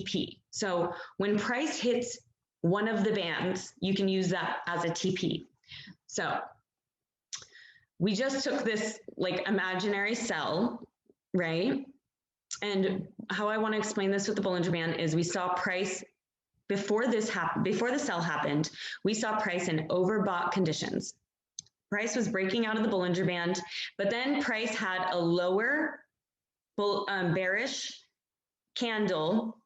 TP. So when price hits one of the bands, you can use that as a TP. So we just took this like imaginary cell, right? And how I want to explain this with the Bollinger Band is we saw price before this happened, before the sell happened, we saw price in overbought conditions. Price was breaking out of the Bollinger Band, but then price had a lower bearish candle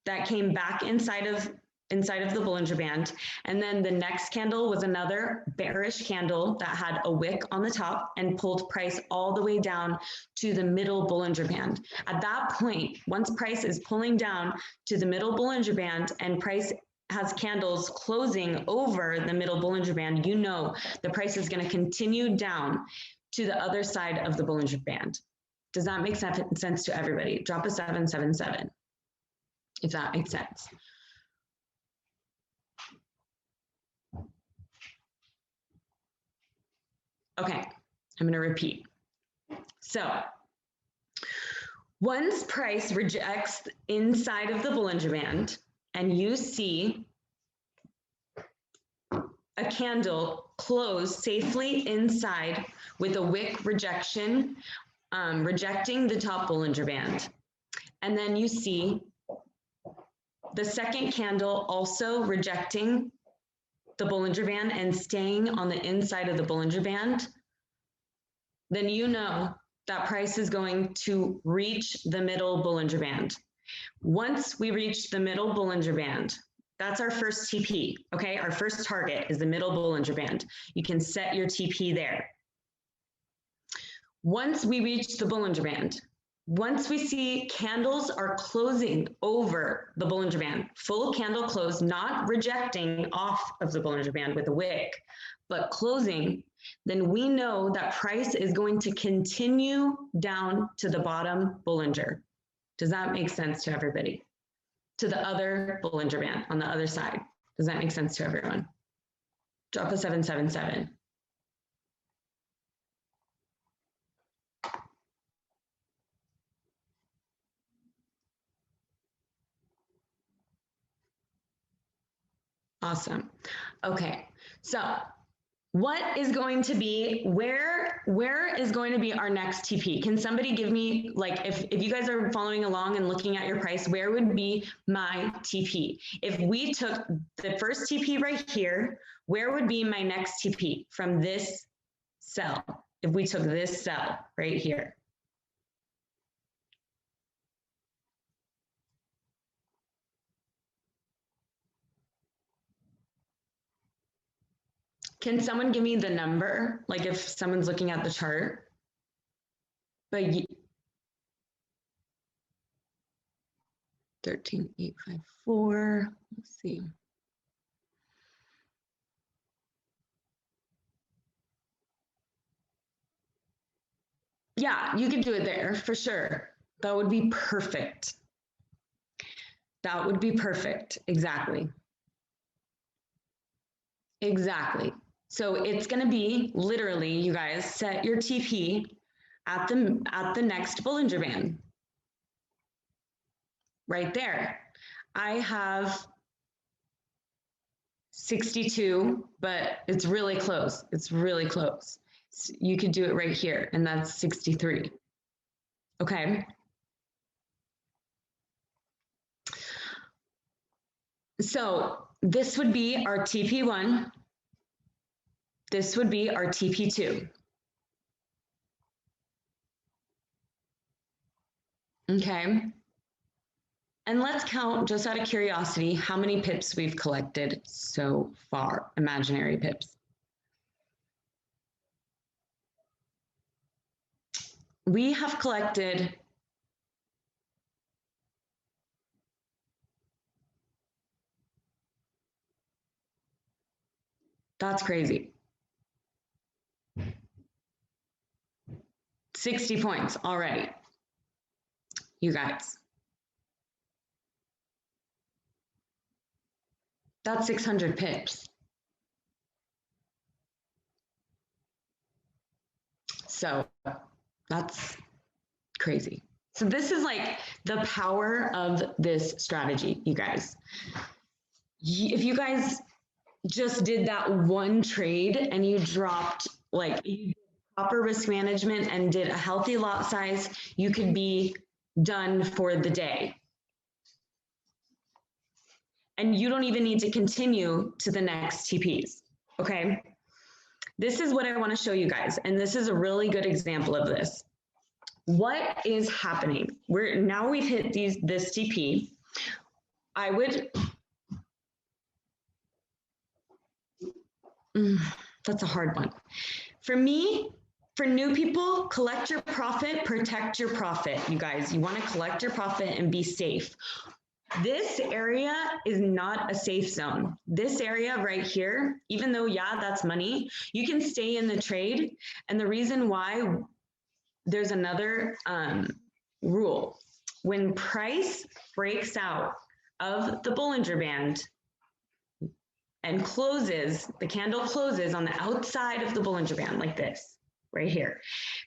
that came back inside of the Bollinger Band. And then the next candle was another bearish candle that had a wick on the top and pulled price all the way down to the middle Bollinger Band. At that point, once price is pulling down to the middle Bollinger Band and price has candles closing over the middle Bollinger Band, you know the price is going to continue down to the other side of the Bollinger Band. Does that make sense to everybody? Drop a 777 if that makes sense. Okay, I'm going to repeat. So once price rejects inside of the Bollinger Band and you see a candle close safely inside with a wick rejection, rejecting the top Bollinger Band, and then you see the second candle also rejecting the Bollinger Band and staying on the inside of the Bollinger Band, then you know that price is going to reach the middle Bollinger Band. Once we reach the middle Bollinger Band, that's our first TP, okay? Our first target is the middle Bollinger Band. You can set your TP there. Once we reach the Bollinger Band, once we see candles are closing over the Bollinger Band, full candle close, not rejecting off of the Bollinger Band with a wick, but closing, then we know that price is going to continue down to the bottom Bollinger. Does that make sense to everybody? To the other Bollinger Band on the other side. Does that make sense to everyone? Drop a 777. Awesome. Okay, so what is going to be, where is going to be our next TP? Can somebody give me, like, if you guys are following along and looking at your price, where would be my TP? If we took the first TP right here, where would be my next TP from this cell? If we took this cell right here. Can someone give me the number? Like if someone's looking at the chart, but 13,854, let's see. Yeah, you could do it there for sure. That would be perfect. That would be perfect, exactly. Exactly. So it's going to be literally, you guys, set your TP at the next Bollinger Band. Right there. I have 62, but it's really close. It's really close. So you could do it right here, and that's 63. Okay. So this would be our TP1. This would be our TP2. Okay. And let's count, just out of curiosity, how many pips we've collected so far, imaginary pips. We have collected that's crazy. 60 points already, you guys. That's 600 pips. So that's crazy. So this is like the power of this strategy, you guys. If you guys just did that one trade and you dropped, like, you did proper risk management and did a healthy lot size, you could be done for the day. And you don't even need to continue to the next TPs, okay? This is what I want to show you guys, and this is a really good example of this. What is happening? Now we've hit this TP. I would, that's a hard one. For me, for new people, collect your profit, protect your profit, you guys. You want to collect your profit and be safe. This area is not a safe zone. This area right here, even though, yeah, that's money, you can stay in the trade. And the reason why, there's another rule. When price breaks out of the Bollinger Band and closes, the candle closes on the outside of the Bollinger Band like this, right here.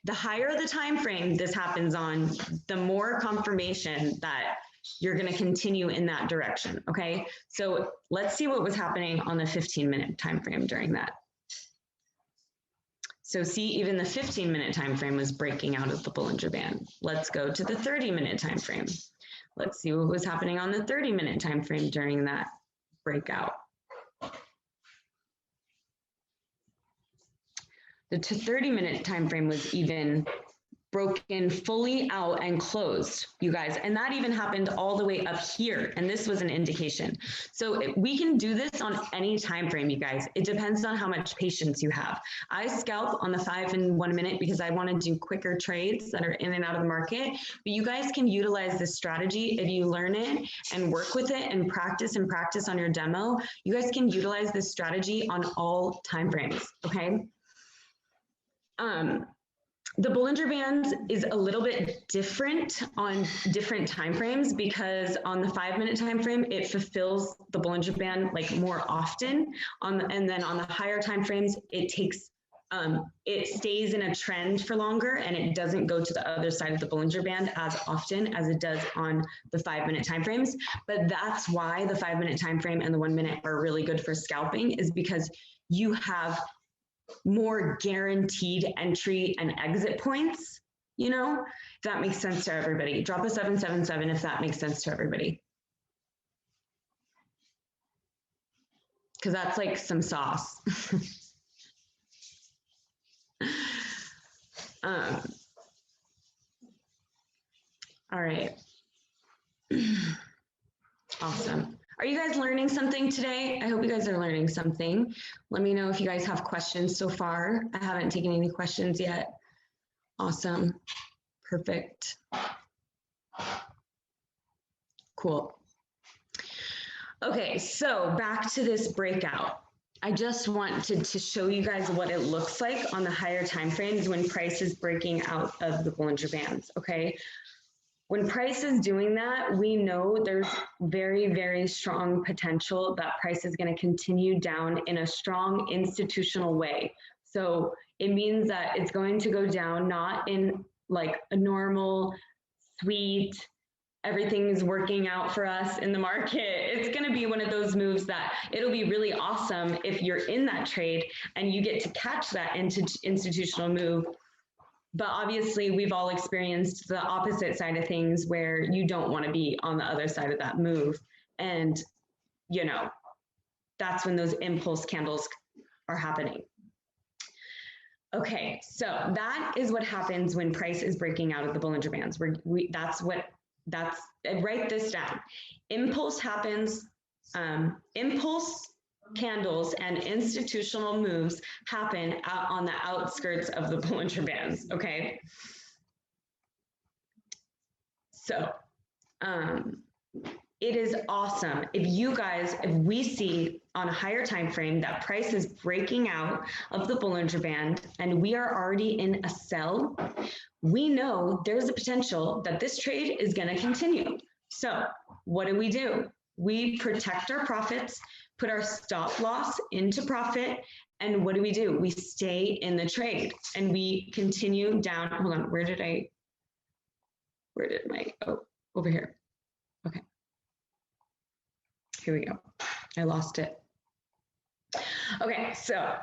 The higher the time frame this happens on, the more confirmation that you're going to continue in that direction, okay? So let's see what was happening on the 15-minute time frame during that. So see, even the 15-minute time frame was breaking out of the Bollinger Band. Let's go to the 30-minute time frame. Let's see what was happening on the 30-minute time frame during that breakout. The 30-minute time frame was even broken fully out and closed, you guys. And that even happened all the way up here. And this was an indication. So we can do this on any time frame, you guys. It depends on how much patience you have. I scalp on the 5 and 1 minute because I want to do quicker trades that are in and out of the market. But you guys can utilize this strategy if you learn it and work with it and practice on your demo. You guys can utilize this strategy on all time frames, okay? The Bollinger Band is a little bit different on different time frames because on the 5-minute time frame, it fulfills the Bollinger Band like more often. And then on the higher time frames, it takes it stays in a trend for longer and it doesn't go to the other side of the Bollinger Band as often as it does on the 5-minute time frames. But that's why the 5-minute time frame and the 1 minute are really good for scalping, is because you have more guaranteed entry and exit points, you know, if that makes sense to everybody. Drop a 777 if that makes sense to everybody. Because that's like some sauce. All right. Awesome. Are you guys learning something today? I hope you guys are learning something. Let me know if you guys have questions so far. I haven't taken any questions yet. Awesome. Perfect. Cool. Okay, so back to this breakout. I just wanted to show you guys what it looks like on the higher time frames when price is breaking out of the Bollinger Bands, okay? When price is doing that, we know there's very, very strong potential that price is going to continue down in a strong institutional way. So it means that it's going to go down not in like a normal, sweet, everything's working out for us in the market. It's going to be one of those moves that it'll be really awesome if you're in that trade and you get to catch that institutional move. But obviously, we've all experienced the opposite side of things where you don't want to be on the other side of that move. And, you know, that's when those impulse candles are happening. Okay, so that is what happens when price is breaking out of the Bollinger Bands. Write this down. Impulse happens, impulse candles and institutional moves happen out on the outskirts of the Bollinger Bands, okay? So it is awesome if we see on a higher time frame that price is breaking out of the Bollinger Band and we are already in a sell, we know there's a potential that this trade is going to continue. So what do? We protect our profits, put our stop loss into profit, and what do? We stay in the trade and we continue down. Hold on, where did I where did my, oh, over here. Okay. Here we go. I lost it. Okay, so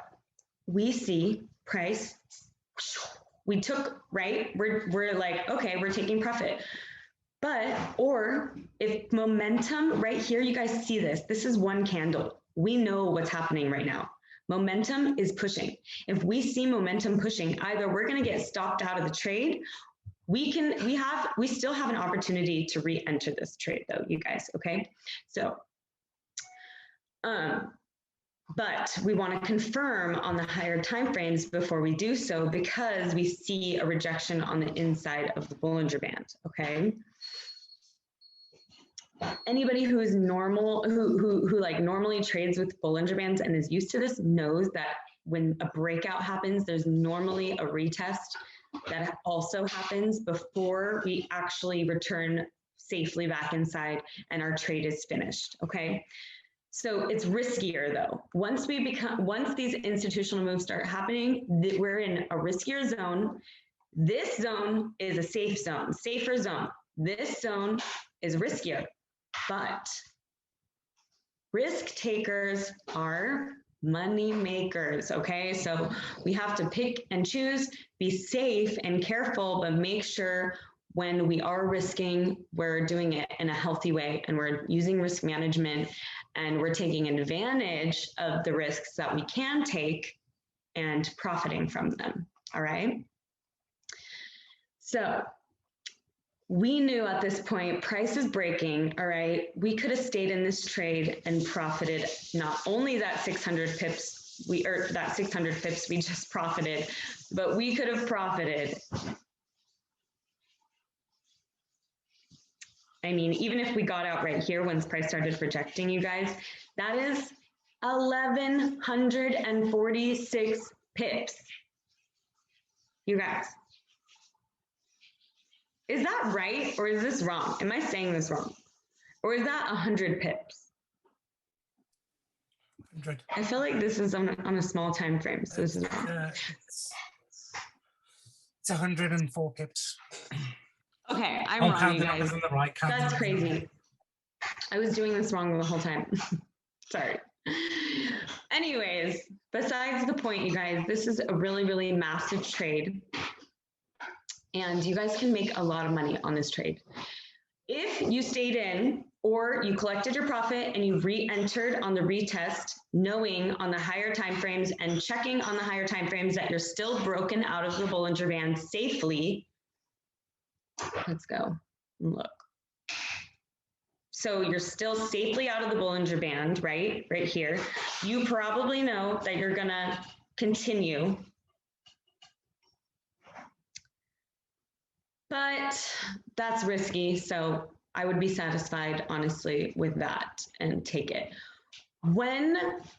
we see price, we took, right? We're like, okay, we're taking profit. But, or if momentum, right here, you guys see this. This is one candle. We know what's happening right now. Momentum is pushing. If we see momentum pushing, either we're going to get stopped out of the trade. We still have an opportunity to re-enter this trade though, you guys, okay? So, but we want to confirm on the higher time frames before we do so, because we see a rejection on the inside of the Bollinger Band, okay? Anybody who is normal, who like normally trades with Bollinger Bands and is used to this knows that when a breakout happens, there's normally a retest that also happens before we actually return safely back inside and our trade is finished, okay? So it's riskier though. Once these institutional moves start happening, we're in a riskier zone. This zone is a safe zone, safer zone. This zone is riskier, but risk takers are money makers, okay? So we have to pick and choose, be safe and careful, but make sure when we are risking, we're doing it in a healthy way and we're using risk management and we're taking advantage of the risks that we can take and profiting from them, all right? So we knew at this point, price is breaking, all right? We could have stayed in this trade and profited not only that 600 pips, that 600 pips we just profited, but we could have profited. I mean, even if we got out right here once price started rejecting, you guys, that is 1,146 pips. You guys. Is that right or is this wrong? Am I saying this wrong? Or is that 100 pips? 100. I feel like this is on a small time frame, so this is wrong. It's 104 pips. Okay, I'm wrong, you guys. On the right, that's crazy. I was doing this wrong the whole time. Sorry. Anyways, besides the point, you guys, this is a really, really massive trade. And you guys can make a lot of money on this trade. If you stayed in or you collected your profit and you re-entered on the retest, knowing on the higher time frames and checking on the higher time frames that you're still broken out of the Bollinger Band safely, let's go and look. So you're still safely out of the Bollinger Band, right? Right here. You probably know that you're gonna continue. But that's risky, so I would be satisfied, honestly, with that and take it. When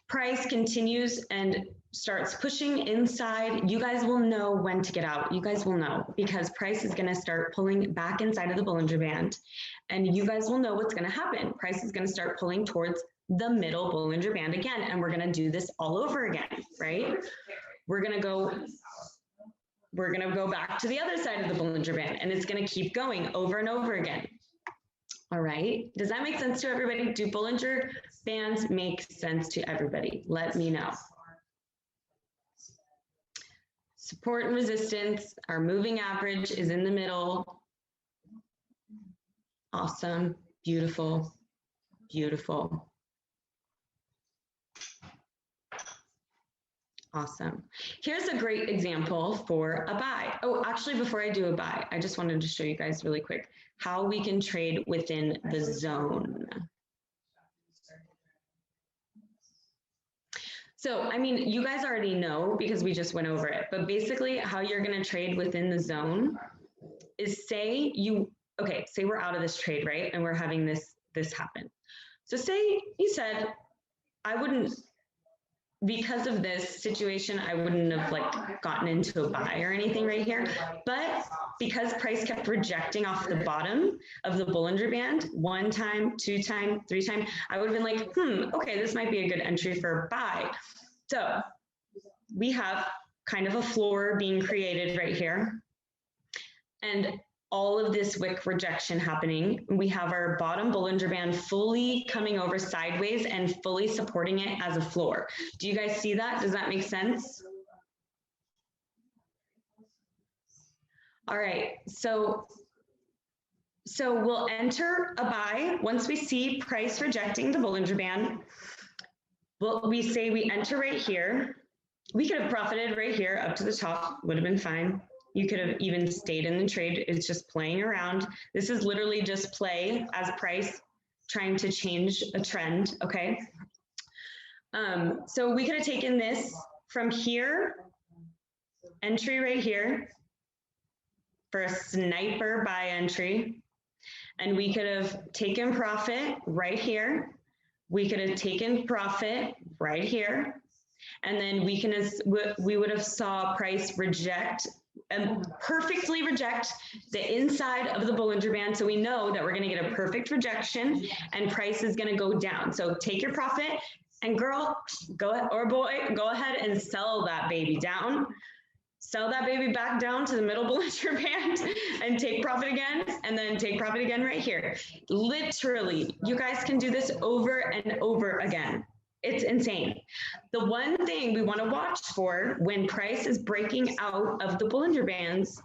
price continues and starts pushing inside, you guys will know when to get out. You guys will know because price is going to start pulling back inside of the Bollinger Band, and you guys will know what's going to happen. Price is going to start pulling towards the middle Bollinger Band again, and we're going to do this all over again, right? We're going to go back to the other side of the Bollinger Band, and it's going to keep going over and over again. All right. Does that make sense to everybody? Do Bollinger Bands make sense to everybody? Let me know. Support and resistance. Our moving average is in the middle. Awesome. Beautiful. Beautiful. Awesome. Here's a great example for a buy. Oh, actually, before I do a buy, I just wanted to show you guys really quick how we can trade within the zone. So, I mean, you guys already know because we just went over it, but basically how you're going to trade within the zone is say we're out of this trade, right? And we're having this happen. So say you said, because of this situation, I wouldn't have like gotten into a buy or anything right here. But because price kept rejecting off the bottom of the Bollinger Band, 1 time, 2 time, 3 time, I would have been like, okay, this might be a good entry for a buy. So we have kind of a floor being created right here. And all of this wick rejection happening. We have our bottom Bollinger Band fully coming over sideways and fully supporting it as a floor. Do you guys see that? Does that make sense? All right, so we'll enter a buy once we see price rejecting the Bollinger Band. Well, we say we enter right here. We could have profited right here up to the top, would have been fine. You could have even stayed in the trade. It's just playing around. This is literally just play as price trying to change a trend, okay? So we could have taken this from here, entry right here for a sniper buy entry. And we could have taken profit right here. We could have taken profit right here. And then we would have saw price reject and perfectly reject the inside of the Bollinger Band. So we know that we're going to get a perfect rejection and price is going to go down. So take your profit and girl, or boy, go ahead and sell that baby down. Sell that baby back down to the middle Bollinger Band and take profit again, and then take profit again right here. Literally, you guys can do this over and over again. It's insane. The one thing we want to watch for when price is breaking out of the Bollinger Bands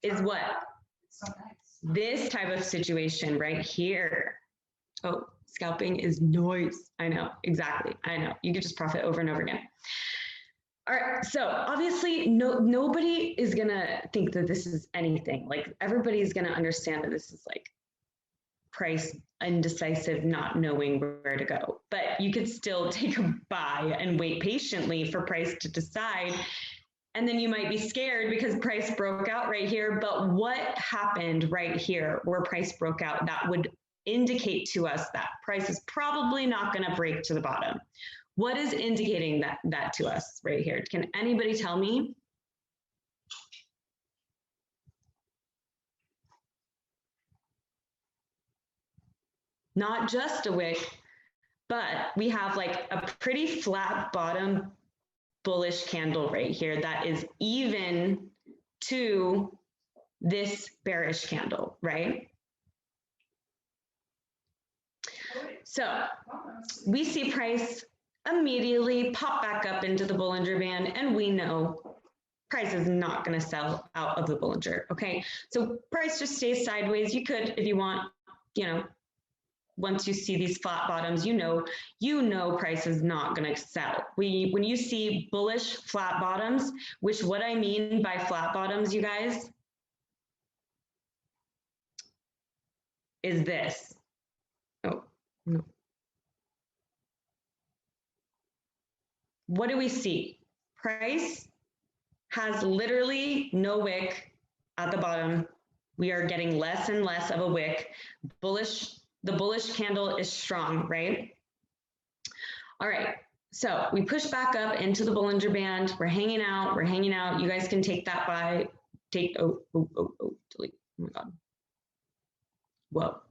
is what? This type of situation right here. Oh, scalping is noise. I know, exactly. I know. You could just profit over and over again. All right, so obviously nobody is gonna think that this is anything. Like everybody's gonna understand that this is like price indecisive, not knowing where to go. But you could still take a buy and wait patiently for price to decide. And then you might be scared because price broke out right here. But what happened right here where price broke out that would indicate to us that price is probably not gonna break to the bottom? What is indicating that to us right here? Can anybody tell me? Not just a wick, but we have like a pretty flat bottom bullish candle right here that is even to this bearish candle, right? So we see price immediately pop back up into the Bollinger Band, and we know price is not going to sell out of the Bollinger, okay? So price just stays sideways. You could, if you want, you know, once you see these flat bottoms, you know price is not going to sell. When you see bullish flat bottoms, which what I mean by flat bottoms, you guys, is this. Oh, no. What do we see? Price has literally no wick at the bottom. We are getting less and less of a wick. The bullish candle is strong, right? All right, so we push back up into the Bollinger Band. We're hanging out, You guys can take that by, delete. Oh my God. Whoa.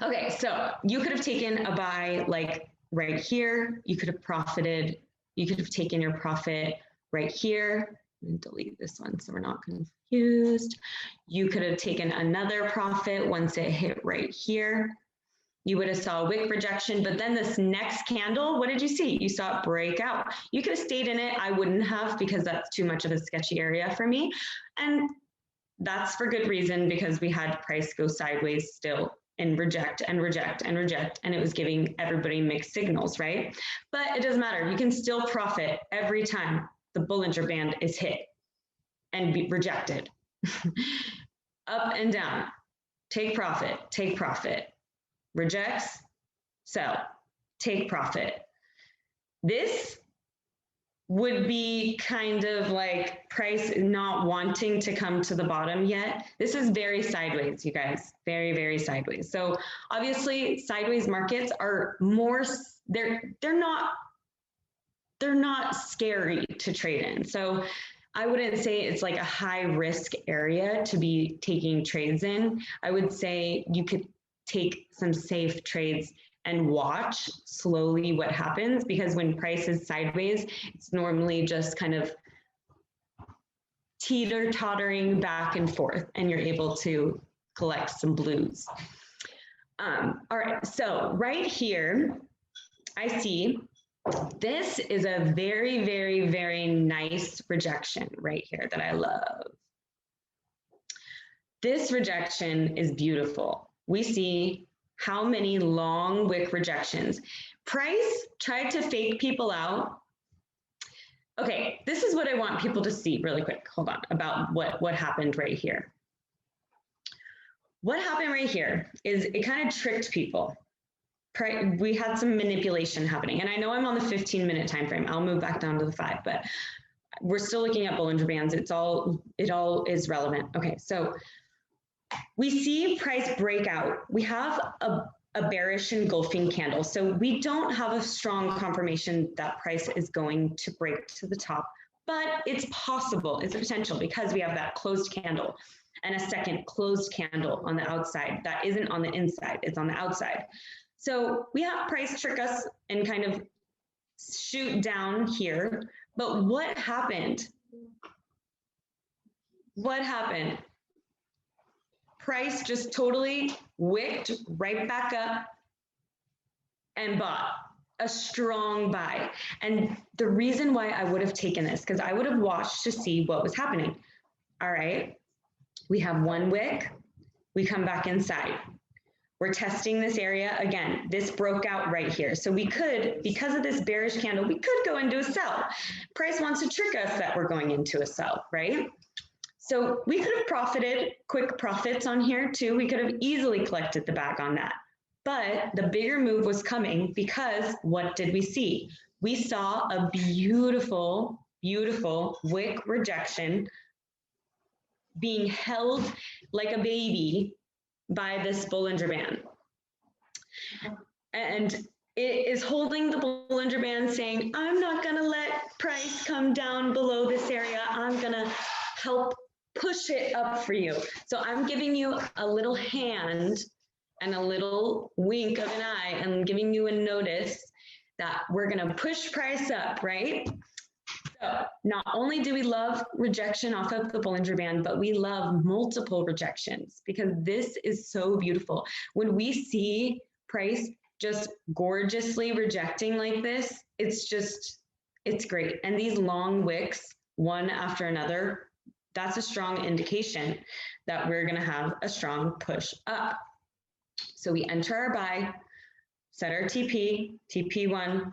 Okay, so you could have taken a buy like right here. You could have profited. You could have taken your profit right here. And delete this one so we're not confused. You could have taken another profit once it hit right here. You would have saw a wick rejection, but then this next candle, what did you see? You saw it break out. You could have stayed in it. I wouldn't have because that's too much of a sketchy area for me. And that's for good reason because we had price go sideways still and reject and reject and reject, and it was giving everybody mixed signals, right? But it doesn't matter. You can still profit every time the Bollinger Band is hit and be rejected. Up and down, take profit, rejects, sell, take profit. This would be kind of like price not wanting to come to the bottom yet. This is very sideways, you guys, very, very sideways. So obviously sideways markets are more, they're not scary to trade in. So I wouldn't say it's like a high risk area to be taking trades in. I would say you could take some safe trades and watch slowly what happens, because when price is sideways, it's normally just kind of teeter-tottering back and forth, and you're able to collect some blues. All right, so right here, I see this is a very, very, very nice rejection right here that I love. This rejection is beautiful. We see how many long wick rejections. Price tried to fake people out. Okay, this is what I want people to see really quick. Hold on, about what happened right here. What happened right here is it kind of tricked people. We had some manipulation happening, and I know I'm on the 15-minute time frame. I'll move back down to the 5, but we're still looking at Bollinger Bands. It all is relevant. Okay, so we see price breakout. We have a bearish engulfing candle, so we don't have a strong confirmation that price is going to break to the top, but it's possible. It's a potential because we have that closed candle and a second closed candle on the outside that isn't on the inside, it's on the outside. So we have price trick us and kind of shoot down here, but what happened? What happened? Price just totally wicked right back up and bought a strong buy. And the reason why I would have taken this, because I would have watched to see what was happening. All right, we have one wick, we come back inside. We're testing this area again. This broke out right here. So we could, because of this bearish candle, we could go into a sell. Price wants to trick us that we're going into a sell, right? So we could have profited, quick profits on here too. We could have easily collected the bag on that. But the bigger move was coming because what did we see? We saw a beautiful, beautiful wick rejection being held like a baby by this Bollinger Band. And it is holding the Bollinger Band saying, I'm not gonna let price come down below this area. I'm gonna help push it up for you. So I'm giving you a little hand and a little wink of an eye and giving you a notice that we're gonna push price up, right? So not only do we love rejection off of the Bollinger Band, but we love multiple rejections because this is so beautiful. When we see price just gorgeously rejecting like this, it's great. And these long wicks, one after another, that's a strong indication that we're gonna have a strong push up. So we enter our buy, set our TP, TP1,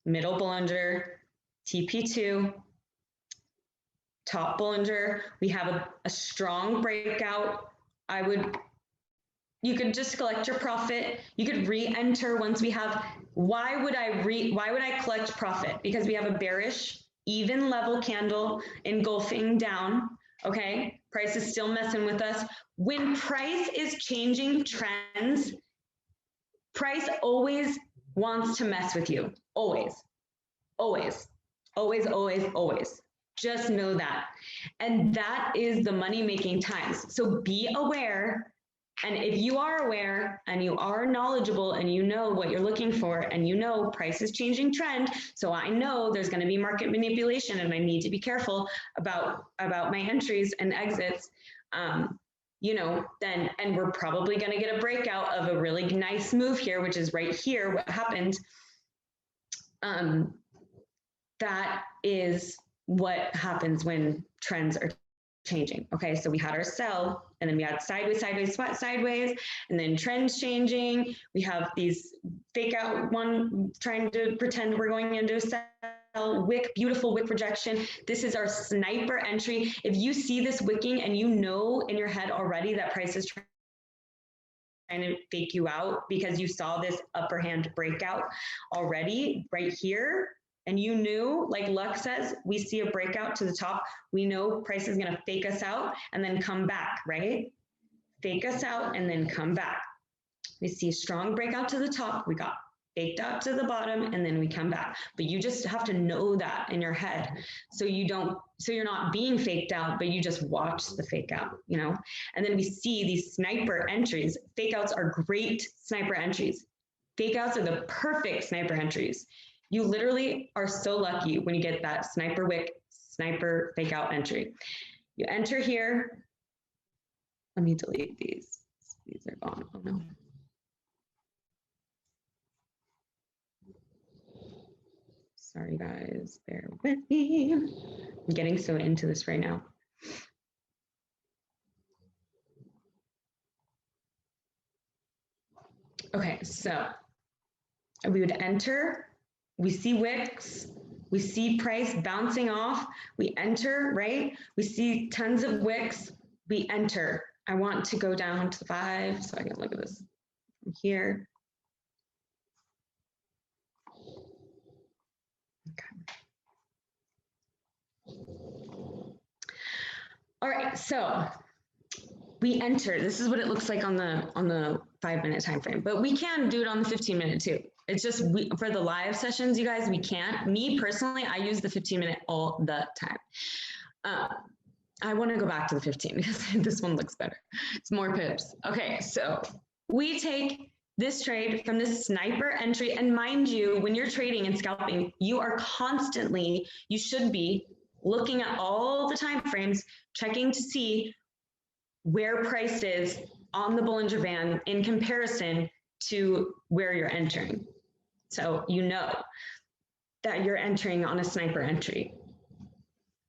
middle Bollinger, TP2, top Bollinger. We have a strong breakout. You could just collect your profit. You could re-enter once we have, why would I collect profit? Because we have a bearish, even level candle engulfing down, okay? Price is still messing with us. When price is changing trends, price always wants to mess with you. Always, always, always, always, always. Just know that. And that is the money-making times. So be aware. And if you are aware and you are knowledgeable and you know what you're looking for and you know price is changing trend, so I know there's going to be market manipulation and I need to be careful about my entries and exits, you know, then, and we're probably going to get a breakout of a really nice move here, which is right here, what happened. That is what happens when trends are changing. Okay, so we had our sell, and then we had sideways, sideways, sideways, and then trends changing. We have these fake out one trying to pretend we're going into a sell, wick, beautiful wick rejection. This is our sniper entry. If you see this wicking and you know in your head already that price is trying to fake you out because you saw this upper hand breakout already right here, and you knew, like Luck says, we see a breakout to the top, we know price is going to fake us out and then come back, right? Fake us out and then come back. We see a strong breakout to the top, we got faked out to the bottom, and then we come back. But you just have to know that in your head so you don't So you're not being faked out, but you just watch the fake out, you know? And then we see these sniper entries. Fake outs are great sniper entries. Fake outs are the perfect sniper entries. You literally are so lucky when you get that sniper wick, sniper fake out entry. You enter here. Let me delete these. These are gone. Oh no. Sorry guys, bear with me. I'm getting so into this right now. Okay, so we would enter, we see wicks, we see price bouncing off, we enter, right? We see tons of wicks, we enter. I want to go down to the 5 so I can look at this from here. Okay. All right, so we enter. This is what it looks like on the 5-minute time frame, but we can do it on the 15-minute too. It's just for the live sessions, you guys, we can't. Me personally, I use the 15-minute all the time. I want to go back to the 15 because this one looks better. It's more pips. Okay, so we take this trade from this sniper entry, and mind you, when you're trading and scalping, you are constantly, you should be looking at all the time frames, checking to see where price is on the Bollinger Band in comparison to where you're entering. So you know that you're entering on a sniper entry.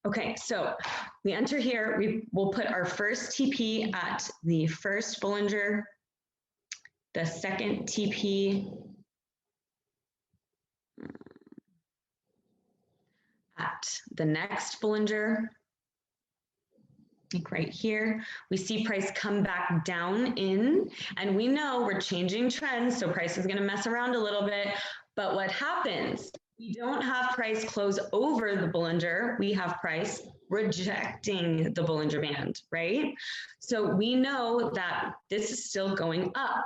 Okay, so we enter here, we will put our first TP at the first Bollinger, the second TP at the next Bollinger. Like right here, we see price come back down in, and we know we're changing trends, so price is going to mess around a little bit. But what happens? We don't have price close over the Bollinger. We have price rejecting the Bollinger Band, right? So we know that this is still going up.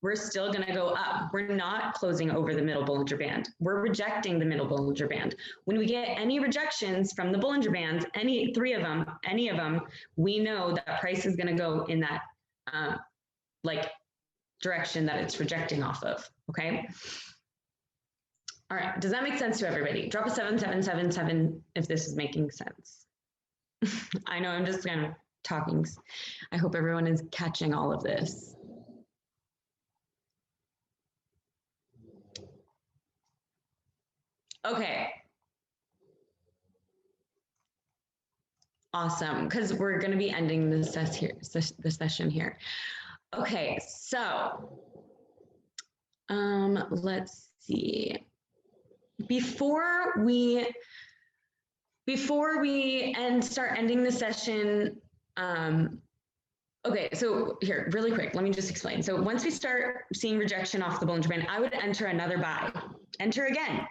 We're still going to go up. We're not closing over the middle Bollinger Band. We're rejecting the middle Bollinger Band. When we get any rejections from the Bollinger Bands, any 3 of them, any of them, we know that price is going to go in that like direction that it's rejecting off of, okay? All right, does that make sense to everybody? Drop a 7777 if this is making sense. I know I'm just kind of talking. I hope everyone is catching all of this. Okay. Awesome, because we're going to be ending the session here. Okay, so let's see. Before we start ending the session, okay, so here, really quick, let me just explain. So once we start seeing rejection off the Bollinger Band, I would enter another buy. Enter again.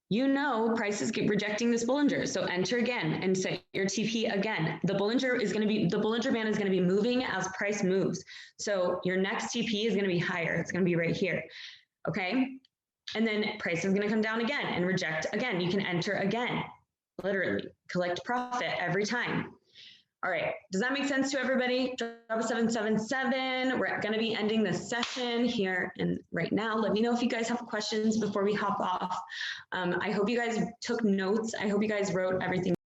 You know price is rejecting this Bollinger, so enter again and set your TP again. The Bollinger Band is going to be moving as price moves. So your next TP is going to be higher. It's going to be right here, okay? And then price is going to come down again and reject again. You can enter again, literally collect profit every time. All right, does that make sense to everybody? Drop a 777. We're going to be ending this session here and right now. Let me know if you guys have questions before we hop off. I hope you guys took notes. I hope you guys wrote everything